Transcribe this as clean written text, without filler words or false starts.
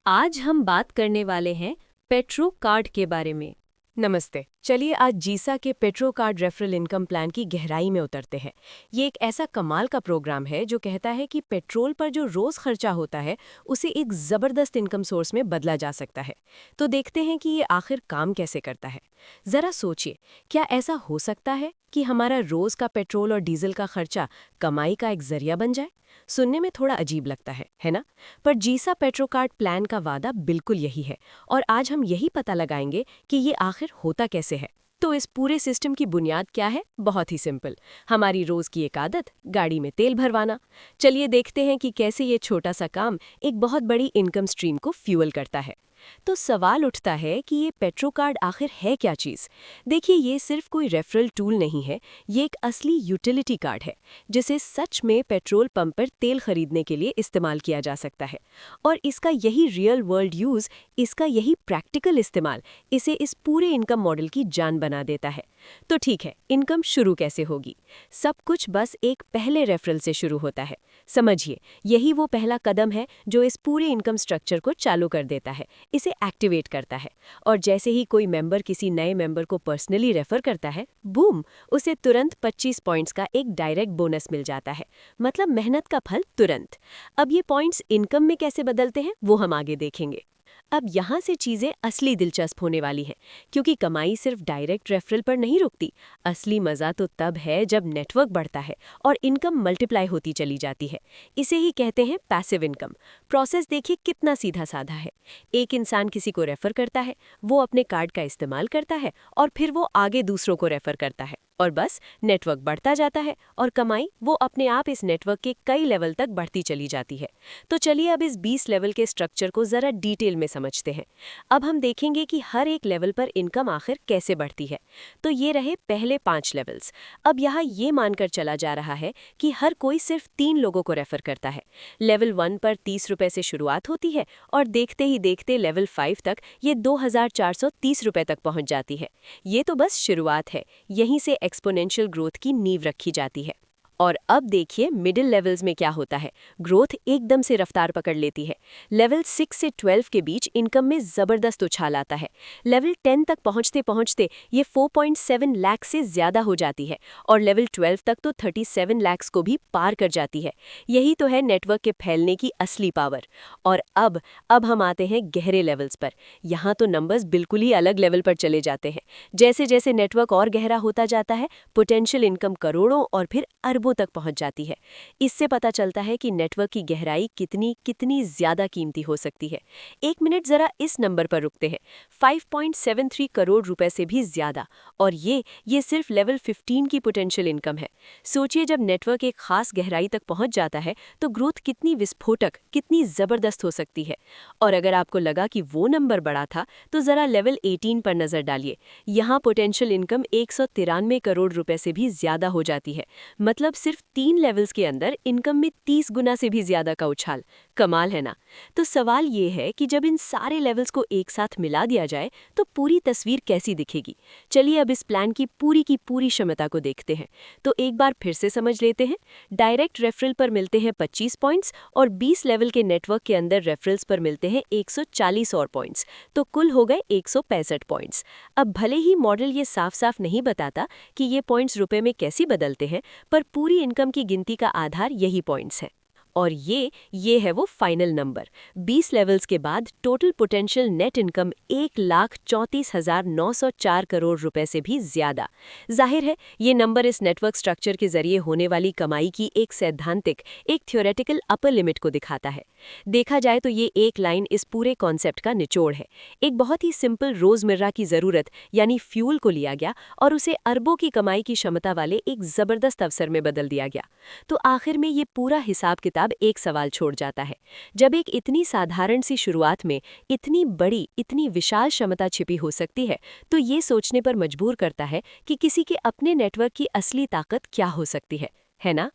आज हम बात करने वाले हैं पेट्रो कार्ड के बारे में। नमस्ते। चलिए आज जीसा के petro card referral income plan की गहराई में उतरते हैं। ये एक ऐसा कमाल का प्रोग्राम है जो कहता है कि पेट्रोल पर जो रोज खर्चा होता है उसे एक जबरदस्त इनकम सोर्स में बदला जा सकता है। तो देखते हैं कि ये आखिर काम कैसे करता है। जरा सोचिए, क्या ऐसा हो सकता है कि हमारा रोज का पेट्रोल और डीजल का खर्चा कमाई का एक जरिया बन जाए? सुनने में थोड़ा अजीब लगता है ना? पर जीसा पेट्रो कार्ड प्लान का वादा बिल्कुल यही है और आज हम यही पता लगाएंगे कि ये आखिर होता कैसे है। तो इस पूरे सिस्टम की बुनियाद क्या है? बहुत ही सिंपल, हमारी रोज की एक आदत, गाड़ी में तेल भरवाना। चलिए देखते हैं कि कैसे ये छोटा सा काम एक बहुत बड़ी इनकम स्ट्रीम को फ्यूल करता है। तो सवाल उठता है कि ये पेट्रो कार्ड आखिर है क्या चीज़? देखिए, ये सिर्फ कोई रेफरल टूल नहीं है, ये एक असली यूटिलिटी कार्ड है जिसे सच में पेट्रोल पंप पर तेल खरीदने के लिए इस्तेमाल किया जा सकता है। और इसका यही रियल वर्ल्ड यूज़, इसका यही प्रैक्टिकल इस्तेमाल इसे इस पूरे इनकम मॉडल की जान बना देता है। तो ठीक है, इनकम शुरू कैसे होगी? सब कुछ बस एक पहले रेफरल से शुरू होता है। समझिए, यही वो पहला कदम है जो इस पूरे इनकम स्ट्रक्चर को चालू कर देता है, इसे एक्टिवेट करता है। और जैसे ही कोई मेंबर किसी नए मेंबर को पर्सनली रेफर करता है, बूम, उसे तुरंत 25 पॉइंट्स का एक डायरेक्ट बोनस मिल जाता है। मतलब मेहनत का फल तुरंत। अब ये पॉइंट्स इनकम में कैसे बदलते हैं वो हम आगे देखेंगे। अब यहाँ से चीज़ें असली दिलचस्प होने वाली हैं, क्योंकि कमाई सिर्फ डायरेक्ट रेफरल पर नहीं रुकती। असली मज़ा तो तब है जब नेटवर्क बढ़ता है और इनकम मल्टीप्लाई होती चली जाती है। इसे ही कहते हैं पैसिव इनकम। प्रोसेस देखिए कितना सीधा साधा है। एक इंसान किसी को रेफर करता है, वो अपने कार्ड का इस्तेमाल करता है और फिर वो आगे दूसरों को रेफर करता है, और बस नेटवर्क बढ़ता जाता है और कमाई वो अपने आप इस नेटवर्क के कई लेवल तक बढ़ती चली जाती है। तो चलिए अब इस 20 लेवल के स्ट्रक्चर को ज़रा डिटेल में समझते हैं। अब हम देखेंगे कि हर एक लेवल पर इनकम आखिर कैसे बढ़ती है। तो ये रहे पहले 5 लेवल्स। अब यहाँ ये मानकर चला जा रहा है कि हर कोई सिर्फ 3 लोगों को रेफर करता है। लेवल 1 पर 30 रुपये से शुरुआत होती है और देखते ही देखते लेवल 5 तक ये 2430 रुपये तक पहुँच जाती है। ये तो बस शुरुआत है, यहीं से एक्सपोनेंशियल ग्रोथ की नींव रखी जाती है। और अब देखिए मिडिल लेवल्स में क्या होता है। ग्रोथ एकदम से रफ्तार पकड़ लेती है। लेवल 6 से 12 के बीच इनकम में ज़बरदस्त उछाल आता है। लेवल 10 तक पहुंचते पहुंचते ये 4.7 लाख से ज़्यादा हो जाती है और लेवल 12 तक तो 37 लाख को भी पार कर जाती है। यही तो है नेटवर्क के फैलने की असली पावर। और अब हम आते हैं गहरे लेवल्स पर। यहाँ तो नंबर्स बिल्कुल ही अलग लेवल पर चले जाते हैं। जैसे जैसे नेटवर्क और गहरा होता जाता है, पोटेंशियल इनकम करोड़ों और फिर अरबों तक पहुंच जाती है। इससे पता चलता है कि नेटवर्क की गहराई कितनी कितनी ज्यादा कीमती हो सकती है। एक मिनट जरा इस नंबर पर रुकते हैं। 5.73 करोड़ रुपए से भी ज्यादा। और ये सिर्फ लेवल 15 की पोटेंशियल इनकम है। सोचिए, जब नेटवर्क एक खास गहराई तक पहुंच जाता है तो ग्रोथ कितनी विस्फोटक, कितनी जबरदस्त हो सकती है। और अगर आपको लगा कि वो नंबर बड़ा था तो जरा लेवल 18 पर नजर डालिए। यहाँ पोटेंशियल इनकम 193 करोड़ रुपए से भी ज्यादा हो जाती है। मतलब सिर्फ 3 लेवल्स के अंदर इनकम में 30 गुना से भी ज्यादा का उछाल। कमाल है ना? तो सवाल ये है कि जब इन सारे लेवल्स को एक साथ मिला दिया जाए तो पूरी तस्वीर कैसी दिखेगी। चलिए अब इस प्लान की पूरी क्षमता को देखते हैं। तो एक बार फिर से समझ लेते हैं। डायरेक्ट रेफरल पर मिलते हैं 25 पॉइंट्स और 20 लेवल के नेटवर्क के अंदर रेफरल्स पर मिलते हैं 140 और पॉइंट्स। तो कुल हो गए 165 पॉइंट्स। अब भले ही मॉडल ये साफ साफ नहीं बताता कि ये पॉइंट्स रुपए में कैसे बदलते हैं, पर पूरी इनकम की गिनती का आधार यही पॉइंट्स है। और ये है वो फाइनल नंबर। 20 लेवल्स के बाद total potential net income 1,34,904 crore रुपए से भी ज्यादा। जाहिर है ये नंबर इस नेटवर्क स्ट्रक्चर के जरिए होने वाली कमाई की एक सैद्धांतिक, एक थ्योरेटिकल अपर लिमिट को दिखाता है। देखा जाए तो ये एक लाइन इस पूरे कॉन्सेप्ट का निचोड़ है। एक बहुत ही सिंपल रोजमर्रा की जरूरत यानी फ्यूल को लिया गया और उसे अरबों की कमाई की क्षमता वाले एक जबरदस्त अवसर में बदल दिया गया। तो आखिर में ये पूरा हिसाब किताब एक सवाल छोड़ जाता है। जब एक इतनी साधारण सी शुरुआत में इतनी बड़ी, इतनी विशाल क्षमता छिपी हो सकती है, तो ये सोचने पर मजबूर करता है कि किसी के अपने नेटवर्क की असली ताकत क्या हो सकती है ना?